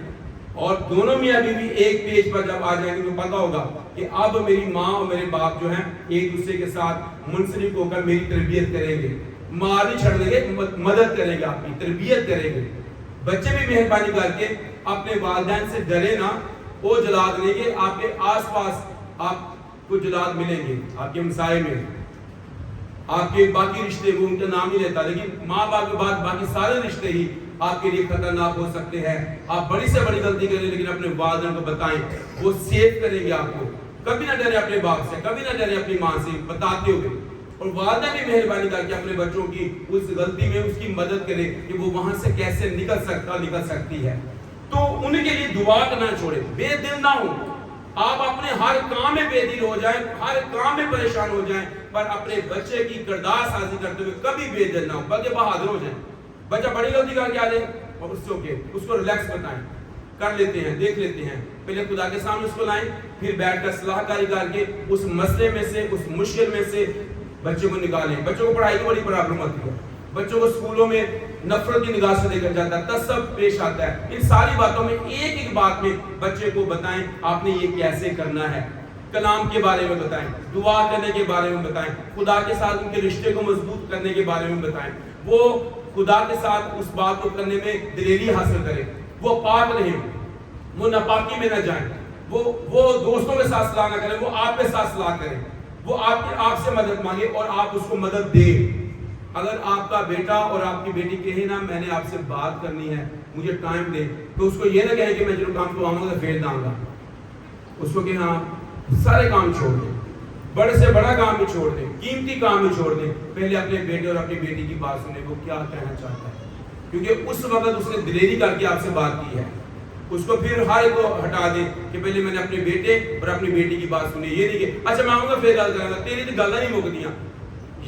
اور دونوں میاں بیوی ایک پیج پر جب آ جائیں گے تو پتا ہوگا کہ اب میری ماں اور میرے باپ جو ہیں ایک دوسرے کے ساتھ منسلک ہو کر میری تربیت کریں گے, مار نہیں چھڑ دیں گے, مدد کریں گے, آپ کی تربیت کریں گے. بچے بھی مہربانی کر کے اپنے والدین سے ڈرے نہ. وہ جلاد نہیں کہ آپ کے آس پاس آپ کو جلاد ملیں گے، آپ کے ہمسائے میں، آپ کے باقی رشتے، وہ ان کا نام ہی لیتا، لیکن ماں باپ کے بعد باقی سارے رشتے ہی آپ کے لیے خطرناک ہو سکتے ہیں. آپ بڑی سے بڑی غلطی کریں لیکن اپنے والدین کو بتائیں، وہ سیو کریں گے آپ کو. کبھی نہ ڈرے اپنے باپ سے، کبھی نہ ڈرے اپنی ماں سے، بتاتے ہوئے. اور والدہ بھی مہربانی کر کے اپنے بچوں کی اس غلطی میں اس کی مدد کرے کہ وہ وہاں سے کیسے نکل سکتی ہے. تو ان کے لیے دعا کرنا چھوڑے، بے دل نہ ہو. آپ اپنے ہر کام میں بے دل ہو جائیں، ہر کام میں پریشان ہو جائیں، پر اپنے بچے کی کردار سازی کرتے ہوئے کبھی بے دل نہ ہو، بلکہ بہادر ہو جائیں. بچہ بڑی غلطی کر کے آ جائے اور اس کو ریلیکس بتائیں، کر لیتے ہیں، دیکھ لیتے ہیں. پہلے خدا کے سامنے اس کو لائیں، پھر بیٹھ کر صلاح کاری کر کے اس مسئلے میں سے، اس مشکل میں سے بچوں کو نکالیں. بچوں کو پڑھائی کی بڑی پرابلم ہوتی ہے، بچوں کو اسکولوں میں نفرت کی نگاہ سے دیکھا جاتا ہے، تعصب پیش آتا ہے. ان ساری باتوں میں ایک ایک بات میں بچے کو بتائیں آپ نے یہ کیسے کرنا ہے. کلام کے بارے میں بتائیں، دعا کرنے کے بارے میں بتائیں، خدا کے ساتھ ان کے رشتے کو مضبوط کرنے کے بارے میں بتائیں. وہ خدا کے ساتھ اس بات کو کرنے میں دلیری حاصل کریں، وہ پاک رہیں، وہ ناپاکی میں نہ جائیں، وہ دوستوں کے ساتھ صلاح نہ کریں، وہ آپ کے ساتھ صلاح کریں، وہ آپ سے مدد مانگے اور آپ اس کو مدد دیں. اگر آپ کا بیٹا اور آپ کی بیٹی کہے نا میں نے آپ سے بات کرنی ہے، مجھے ٹائم دے، تو اس کو یہ نہ کہے کہ میں جو کام کو آؤں گا پھیر داں گا. اس کو کہ ہاں سارے کام چھوڑ دیں، بڑے سے بڑا کام بھی چھوڑ دیں، قیمتی کام بھی چھوڑ دیں، پہلے اپنے بیٹے اور اپنی بیٹی کی بات سنیں وہ کیا کہنا چاہتا ہے. کیونکہ اس وقت اس نے دلیری کر کے آپ سے بات کی ہے. اس کو پھر ہر ایک کو ہٹا دیں کہ پہلے میں نے اپنے بیٹے اور اپنی بیٹی کی بات سنی. یہ نہیں کہ اچھا میں آؤں گا پھر گل کروں گا، تیری تو گل نہیں مکدیاں.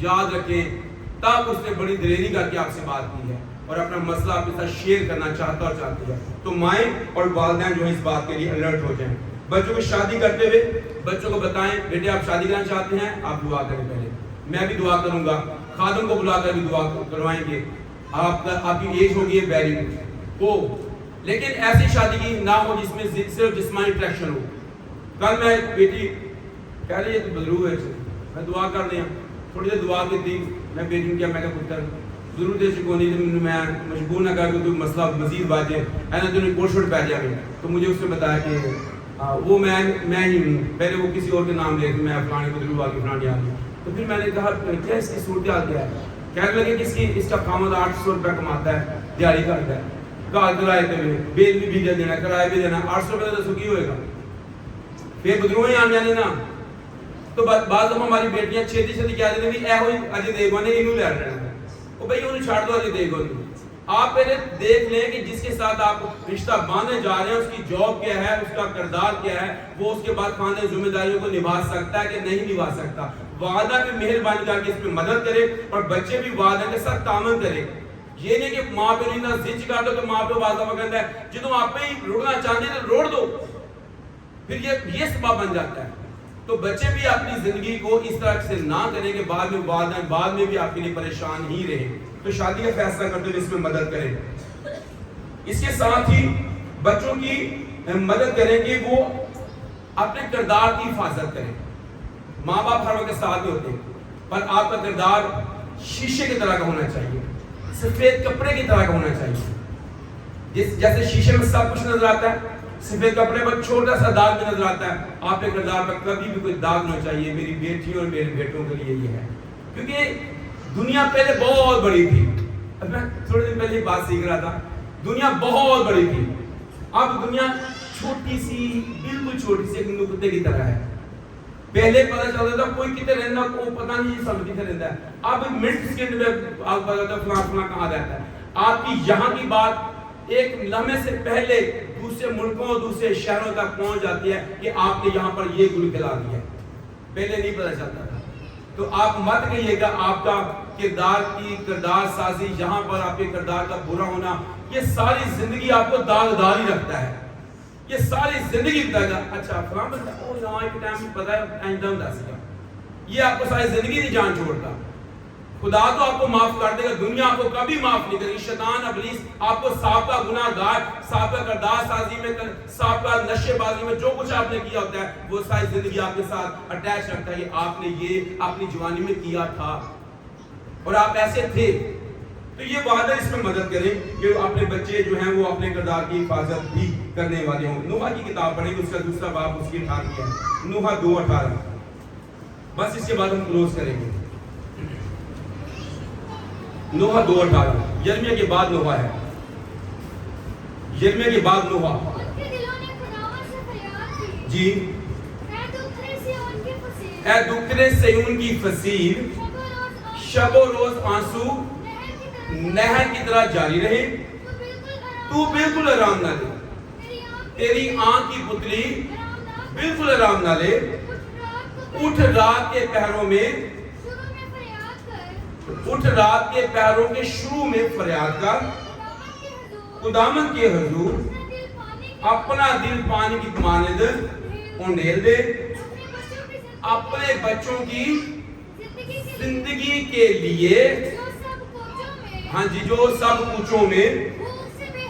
یاد رکھیں تب اس نے بڑی دلیری کر کے آپ سے بات کی ہے اور اپنا مسئلہ آپ کے ساتھ شیئر کرنا چاہتا اور چاہتی ہے. تو مائیں اور والدین جو ہے اس بات کے لیے الرٹ ہو جائیں. بچوں کو شادی کرتے ہوئے بچوں کو بتائیں بیٹے آپ شادی کرنا چاہتے ہیں آپ دعا کریں، پہلے میں بھی دعا کروں گا، خادم کو بلا کر بھی دعا کروائیں گے. آپ کی ایج ہوگی ویری ہو، لیکن ایسی شادی کی نہ ہو جس میں صرف جسمانی اٹریکشن ہو. کل میں بیٹی کہہ رہی ہے تو بدرو ہے، میں دعا کر دیا، تھوڑی دیر دعا کی تھی، میں بیٹی کیا میں کہا پتر ضرور دے چکو نہیں، میں مجبور نہ کر کے کوئی مسئلہ مزید بات ہے ایسا جو کوٹ شوٹ پہ جائے. تو مجھے اس نے بتایا کہ وہ میں ہی ہوں. پہلے وہ کسی اور کے نام لے میں فلانے کو ضرور آگے فلانے آ گیا. تو پھر میں نے کہا کیا اس کی صورتحال کیا ہے؟ کہنے لگے کہ اس کا خامد 800 روپے کماتا ہے، دیہڑی کرتا ہے، گھر کرائے پہ بیل بھی بھیجا دینا، کرایہ بھی دینا، 800 روپے تو سکی ہوئے گا. پھر بدرو ہی آن جانے نا. تو بعض دفعہ ہماری بیٹیاں چھتی کہہ دیتے ہیں اے ہوئی اجے دیکھو نے انہوں لے رہنا ہے، وہ بھائی انہوں چھاڑ دو اجے دیکھو نہیں. آپ پہلے دیکھ لیں کہ جس کے ساتھ آپ رشتہ باندھنے جا رہے ہیں اس کی جاب کیا ہے، اس کا کردار کیا ہے، وہ اس کے بعد خاندانی ذمہ داریوں کو نبھا سکتا ہے کہ نہیں نبھا سکتا. والدہ بھی مہربانی کر کے اس میں مدد کرے اور بچے بھی والدہ کے ساتھ تعاون کرے. یہ نہیں کہ ماں پہ نہیں زچ کر دو کہ ماں پہ والدہ کہتا ہے جدوں آپ پہ ہی روڑنا چاہتے ہیں تو روڑ دو، پھر یہ سبب بن جاتا ہے. تو بچے بھی اپنی زندگی کو اس طرح سے نہ کریں کہ بعد میں والدین بعد میں بھی آپ کے لیے پریشان ہی رہے. تو شادی کا فیصلہ کرتے ہوئے اس میں مدد کریں. اس کے ساتھ ہی بچوں کی مدد کریں کہ وہ اپنے کردار کی حفاظت کریں. ماں باپ ہر وقت ساتھ میں ہوتے ہیں، پر آپ کا کردار شیشے کی طرح کا ہونا چاہیے، سفید کپڑے کی طرح کا ہونا چاہیے. جیسے شیشے میں سب کچھ نظر آتا ہے، سفید کپڑے پر چھوٹا سا داغ بھی نظر آتا ہے. آپ کے کردار پر کبھی بھی کوئی داغ نہ چاہیے. میری بیٹی اور میرے بیٹوں کے لیے یہ ہے، کیونکہ دنیا پہلے بہت بڑی تھی. اب میں تھوڑے دن پہلے بات سیکھ رہا تھا، دنیا بہت بڑی تھی، اب دنیا چھوٹی سی، بالکل چھوٹی سی ایک نقطے کی طرح ہے. پہلے پتہ چلتا تھا کوئی کتنے رہنا کو پتہ نہیں سمجھ کتنے رہتا ہے. اب منٹ سیکنڈ میں آپ پتہ چلتا فلاں فلاں کہاں رہتا ہے. آپ کی یہاں کی بات ایک لمحے سے پہلے دوسرے ملکوں دوسرے شہروں تک پہنچ جاتی ہے کہ آپ نے یہاں پر یہ گل کھلا دیا. پہلے نہیں پتہ چلتا تھا. تو آپ مت کہیے گا آپ کا کردار سازی یہاں پر آپ کے کردار کا برا ہونا یہ ساری زندگی آپ کو داغدار ہی رکھتا ہے. یہ ساری زندگی بتائے گا اچھا فلاں بندہ او یہاں ایک ٹائم پتہ ہے اینڈم دس گیا. یہ آپ کو ساری زندگی نہیں جان چھوڑتا. خدا تو آپ کو معاف کر دے گا، دنیا آپ کو کبھی معاف نہیں کرے گی. شیطان ابلیس آپ کو سابقہ گناہ گار، سابقہ کردار سازی میں، سابقہ نشے بازی میں جو کچھ آپ نے کیا ہوتا ہے وہ ساری زندگی آپ کے ساتھ اٹیچ رکھتا ہے. یہ آپ نے یہ اپنی جوانی میں کیا تھا اور آپ ایسے تھے. تو یہ وعدہ اس میں مدد کریں کہ اپنے بچے جو ہیں وہ اپنے کردار کی حفاظت بھی کرنے والے ہوں. نوح کی کتاب پڑھیں گے, اس کا دوسرا باب اس کی 18 ہے, نوح 2:18. بس اس کے بعد ہم کلوز کریں گے. نوح 2:18. یرمیہ کے بعد نوح ہے, یرمیہ کے بعد نوح. ان کے دلوں نے خداوند سے فریاد کی. جی. اے دکھرے سیون کی فصیل. اے دکھرے سیون کی فصیل, شب و روز آنسو نہر کی طرح جاری رہے, تو بالکل آرام نہ لے. تیری آنکھ کی پتلی بالکل آرام نہ لے. اٹھ رات کے پہروں میں, اٹھ رات کے پہروں کے شروع میں فریاد کر. خداوند کے حضور اپنا دل پانی کی مانند انڈیل دے. اپنے بچوں کی زندگی کے لیے, ہاں جی, جو سب کوچوں میں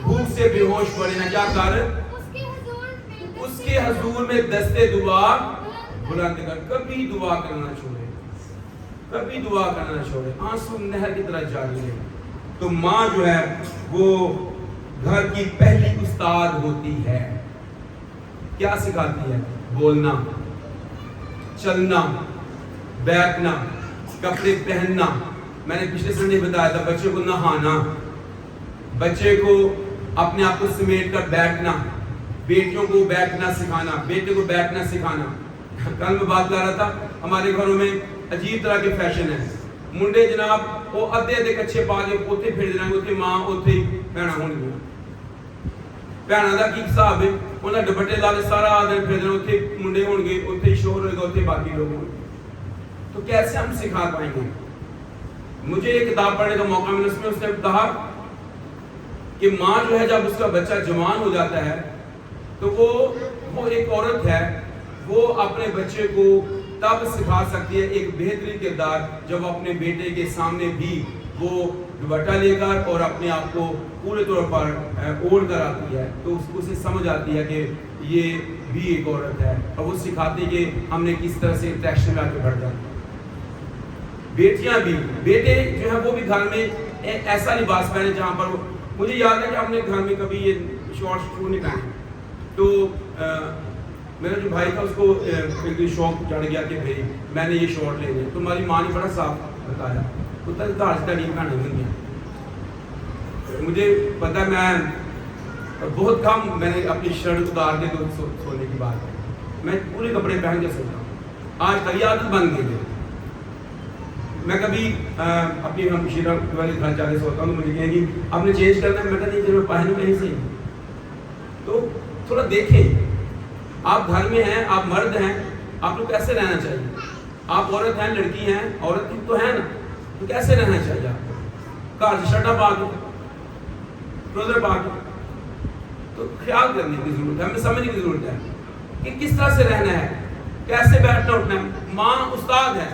بھوک سے بے ہوش پڑے ہیں, کیا کر, اس کے حضور میں دستے دعا بلند کر. کبھی دعا کرنا چھوڑے, کبھی دعا کرنا چھوڑے. آنسو نہر کی طرح جاری ہے. تو ماں جو ہے وہ گھر کی پہلی استاد ہوتی ہے. کیا سکھاتی ہے؟ بولنا, چلنا, بیٹھنا, کپڑے پہننا. میں نے پچھلے سنڈے بتایا تھا, بچے کو نہانا, بچے کو اپنے آپ کو سمیٹ کر بیٹھنا, بیٹیوں کو بیٹھنا سکھانا, بیٹے کو بیٹھنا سکھانا. کل میں بات کر رہا تھا, ہمارے گھروں میں عجیب طرح کے فیشن ہے. منڈے جناب وہ ادھے کچھے پا کے پوتے پھر دینا, اوتھے ماں اوتھے ہی بہنا ہونی. بہنا دا کی حساب ہے, انہاں دوپٹے لا کے سارا دن پھر دینا, اوتھے منڈے ہون گے, اوتھے ہی شوہر ہوئے گا, اوتھے باقی لوگ ہوں گے. تو کیسے ہم سکھا پائیں گے؟ مجھے یہ کتاب پڑھنے کا موقع ملا, اس میں اس نے کہا کہ ماں جو ہے جب اس کا بچہ جوان ہو جاتا ہے تو وہ ایک عورت ہے, وہ اپنے بچے کو تب سکھا سکتی ہے ایک بہترین کردار جب اپنے بیٹے کے سامنے بھی وہ دوپٹہ لے کر اور اپنے آپ کو پورے طور پر اوڑھ کر آتی ہے, تو اسے سمجھ آتی ہے کہ یہ بھی ایک عورت ہے, اور وہ سکھاتی ہے کہ ہم نے کس طرح سے انٹریکشن میں آگے بڑھ جانا. بیٹیاں بھی, بیٹے جو ہیں وہ بھی گھر میں ایسا لباس پہنے جہاں پر مجھے یاد ہے کہ ہم نے گھر میں کبھی یہ شارٹ شو نہیں پہنے. تو میرا جو بھائی تھا اس کو ایک دن شوق چڑھ گیا کہ بھائی میں نے یہ شارٹ لے لیا. تو ہماری ماں نے بڑا صاف بتایا, اتنا دھاڑ سے نہیں پہنے ہوئی ہیں. مجھے پتا ہے میں بہت کم میں نے اپنی شرٹ اتار کے تو سونے کی بات ہے, میں پورے کپڑے پہن کے سوتا ہوں. آج کل عادت بن گئی ہے. میں کبھی اپنی ہمشیرہ والے گھر جا کے سوتا ہوں تو مجھے کہیں گی آپ نے چینج کرنا ہے, میں کہا نہیں جب میں پہنوں کہیں سے. تو تھوڑا دیکھیں, آپ گھر میں ہیں, آپ مرد ہیں, آپ کو کیسے رہنا چاہیے. آپ عورت ہیں, لڑکی ہیں, عورت تو ہے نا, تو کیسے رہنا چاہیے آپ کو. گھر سے شرٹا پا کے, ٹراؤزر پا کے, تو خیال کرنے کی ضرورت ہے, ہمیں سمجھنے کی ضرورت ہے کہ کس طرح سے رہنا ہے, کیسے بیٹھنا اٹھنا ہے. ماں استاد ہے,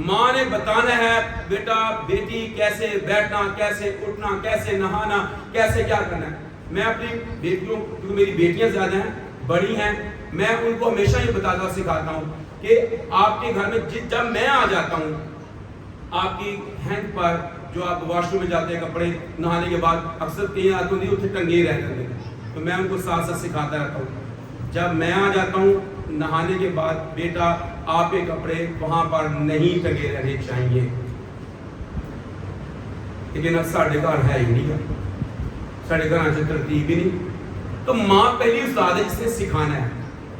ماں نے بتانا ہے بیٹا بیٹی کیسے بیٹھنا, کیسے اٹھنا, کیسے نہانا, کیسے کیا کرنا ہے. میں اپنی بیٹیوں, کیونکہ میری بیٹیاں زیادہ ہیں, بڑی ہیں, میں ان کو ہمیشہ یہ بتاتا سکھاتا ہوں کہ آپ کے گھر میں جب میں آ جاتا ہوں, آپ کی ہینڈ پر جو آپ واش روم میں جاتے ہیں کپڑے نہانے کے بعد اکثر کہیں آتے ہیں اتنے ٹنگے رہتے ہیں, تو میں ان کو ساتھ ساتھ سکھاتا رہتا ہوں. جب میں آ جاتا ہوں نہانے کے بعد, بیٹا آپ کے کپڑے وہاں پر نہیں ٹنگے رہنے چاہیے. لیکن اب ساڑھے گھر ہے ہی نہیں, ساڑھے گھر سے ترتیب ہی نہیں. تو ماں پہلی استاد ہے جس نے سکھانا ہے.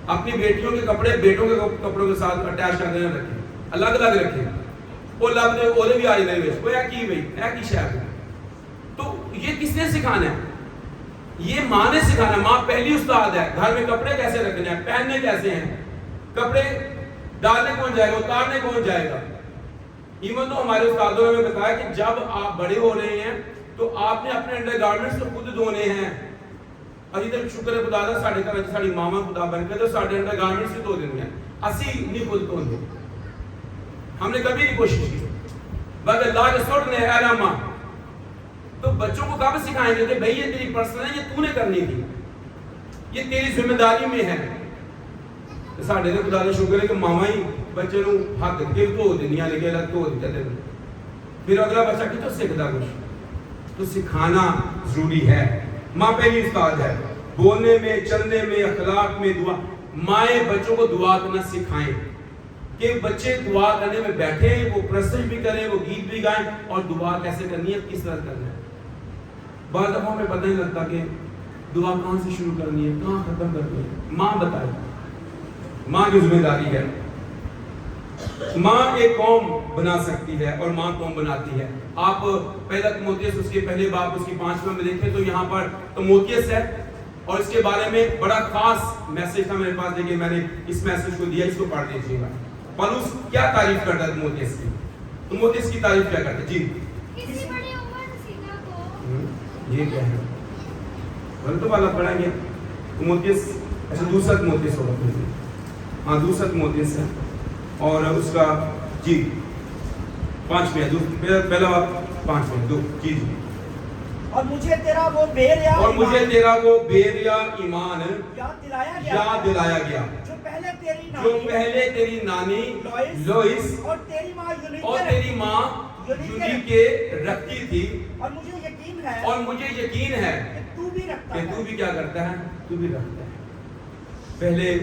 اپنی بیٹیوں کے کپڑے بیٹوں کے کپڑوں کے ساتھ اٹیچ کر کے رکھیں, الگ الگ رکھیں. وہ لگ دے اولے بھی آ جائے گا, وہ کی بھائی ہے کی شاید. تو یہ کس نے سکھانا ہے؟ یہ ماں نے سکھانا. ماں پہلی استاد ہے. گھر میں کپڑے کیسے رکھنے ہیں, پہننے کیسے ہیں, کپڑے ڈالنے کون جائے گا, اتارنے کون جائے گا. ایون تو ہمارے استادوں نے بتایا کہ جب آپ بڑے ہو رہے ہیں تو آپ نے اپنے انڈر گارمنٹس تو خود دھونے ہیں. ابھی تک شکر ہے خدا دا ساڈے گھر ساڈی ماما خدا بن کے تو ساڈے انڈر گارمنٹس بھی دھو دیندے ہیں, اسی نہیں خود دھوندے. ہم نے کبھی نہیں کوشش کی, بس اللہ کے سوٹ نے اے ماں. تو بچوں کو کب سکھائیں گے کہ بھئی یہ تیری پرسنل ہے, یہ تو نے کرنی تھی, یہ تیری ذمہ داری میں ہے. ساڈے تے خدا دا شکر ہے کہ ماما ہی بچے نوں ہاتھ کے دھو دینیاں, لے کے الگ دھو دیتے ہیں. پھر اگلا بچہ کتوں سیکھدا کچھ. تو سکھانا ضروری ہے. ماں پہلی استاد ہے. بولنے میں، چلنے میں، اخلاق میں دعا. مائیں بچوں کو دعا کرنا سکھائیں کہ بچے دعا کرنے میں بیٹھے، وہ پرستش بھی کریں، وہ گیت بھی گائیں، اور دعا کیسے کرنی ہے، کس طرح کرنا ہے. بعض دفعہ ہمیں پتہ نہیں لگتا کہ دعا کہاں سے شروع کرنی ہے، کہاں ختم کرنی ہے. ماں بتائے، ماں کی ذمہ داری ہے. ماں ایک قوم بنا سکتی ہے اور ماں قوم بناتی ہے. آپ پہلا تموتھیوس اس کے پہلے باب اس کی 5 میں دیکھیں تو یہاں پر تموتھیوس ہے اور اس کے بارے میں بڑا خاص میسج تھا میرے پاس. دیکھیں میں نے اس میسج کو دیا، اس کو پڑھ دیجیے گا. پولس کیا تعریف کرتا ہے تموتھیوس کی؟ تموتھیوس کی تعریف کیا کرتا ہے؟ جی کسی بڑی عمر سیدھا کو یہ کیا ہے؟ غلط والا پڑھیں گے. تموتھیوس ایسا دوسرا تموتھیوس ہوگا. ہاں دوسرا تموتھیوس ہے اور اس کا جی 5 میں پہلا 5 میں 2 جی. اور مجھے تیرا وہ بیر اور مجھے تیرا وہ بیر یا ایمان یاد دلایا گیا جو پہلے تیری نانی لوئس اور تیری ماں یونیکے رکھتی تھی. اور مجھے یقین ہے کہ کہ تو بھی کیا کرتا ہے، تو بھی رکھتا ہے. پہلے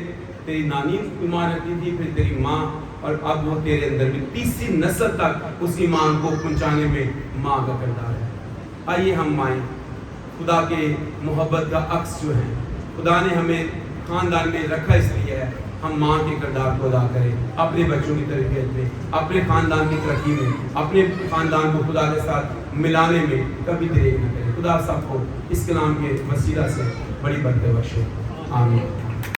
تیری نانی ایمان رکھتی تھی، پھر تیری ماں، اور اب وہ تیرے اندر بھی تیسری نسل تک اس ایمان کو پہنچانے میں ماں کا کردار ہے. آئیے ہم مائیں خدا کے محبت کا عکس جو ہے، خدا نے ہمیں خاندان میں رکھا اس لیے ہے ہم ماں کے کردار کو ادا کریں. اپنے بچوں کی تربیت میں، اپنے خاندان کی ترقی میں، اپنے خاندان کو خدا کے ساتھ ملانے میں کبھی دیر نہ کریں. خدا سب کو اس کلام کے وسیلہ سے بڑی برکت بخشے. آمین.